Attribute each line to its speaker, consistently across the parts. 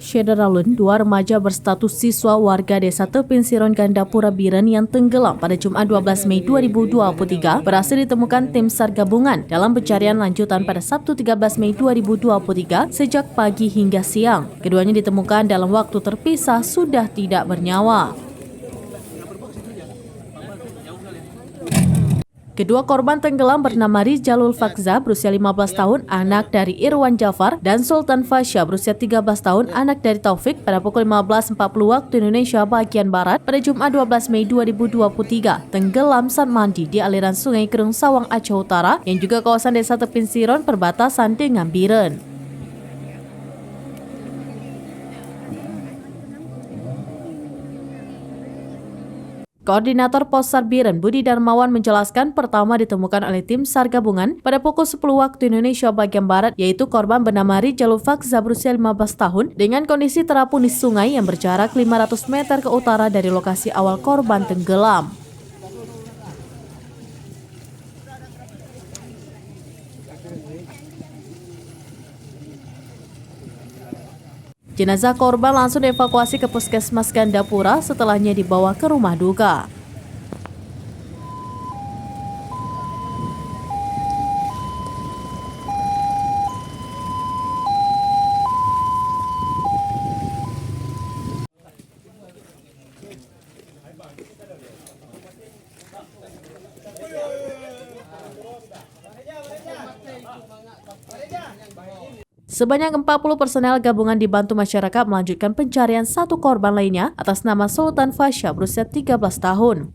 Speaker 1: Syederalun, dua remaja berstatus siswa warga desa Tepin Siron Gandapura Biren yang tenggelam pada Jumat 12 Mei 2023 berhasil ditemukan tim SAR gabungan dalam pencarian lanjutan pada Sabtu 13 Mei 2023 sejak pagi hingga siang. Keduanya ditemukan dalam waktu terpisah sudah tidak bernyawa. Kedua korban tenggelam bernama Rizalul Fakza berusia 15 tahun, anak dari Irwan Jafar, dan Sultan Fasya berusia 13 tahun, anak dari Taufik pada pukul 15.40 waktu Indonesia bagian Barat pada Jumat 12 Mei 2023, tenggelam saat mandi di aliran sungai Kerung Sawang Aceh Utara yang juga kawasan desa Tepin Siron perbatasan dengan Biren. Koordinator Pos SAR Biren Budi Darmawan menjelaskan pertama ditemukan oleh tim SAR gabungan pada pukul 10 waktu Indonesia bagian Barat, yaitu korban bernama Rizalul Fakza berusia 15 tahun dengan kondisi terapung di sungai yang berjarak 500 meter ke utara dari lokasi awal korban tenggelam. Jenazah korban langsung dievakuasi ke Puskesmas Gandapura, setelahnya dibawa ke rumah duka. Sebanyak 40 personel gabungan dibantu masyarakat melanjutkan pencarian satu korban lainnya atas nama Sultan Fasya berusia 13 tahun.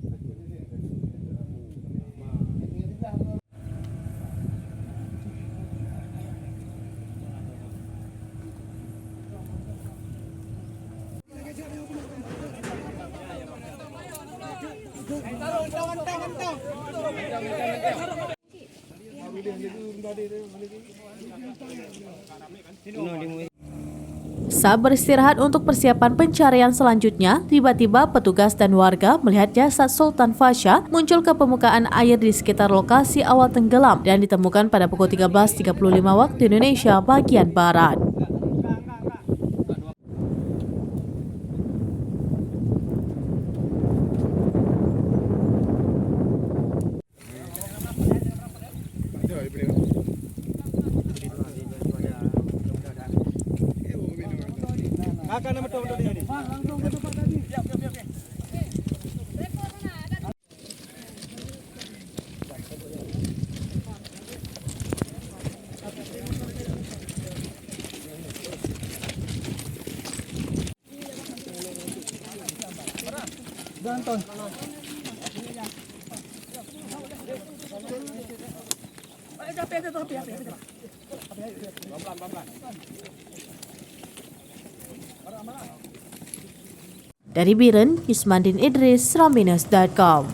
Speaker 1: Saat beristirahat untuk persiapan pencarian selanjutnya, tiba-tiba petugas dan warga melihat jasad Sultan Fasya muncul ke permukaan air di sekitar lokasi awal tenggelam dan ditemukan pada pukul 13.35 waktu Indonesia bagian Barat. Dari Biren, Yusmandin Idris, Raminas.com.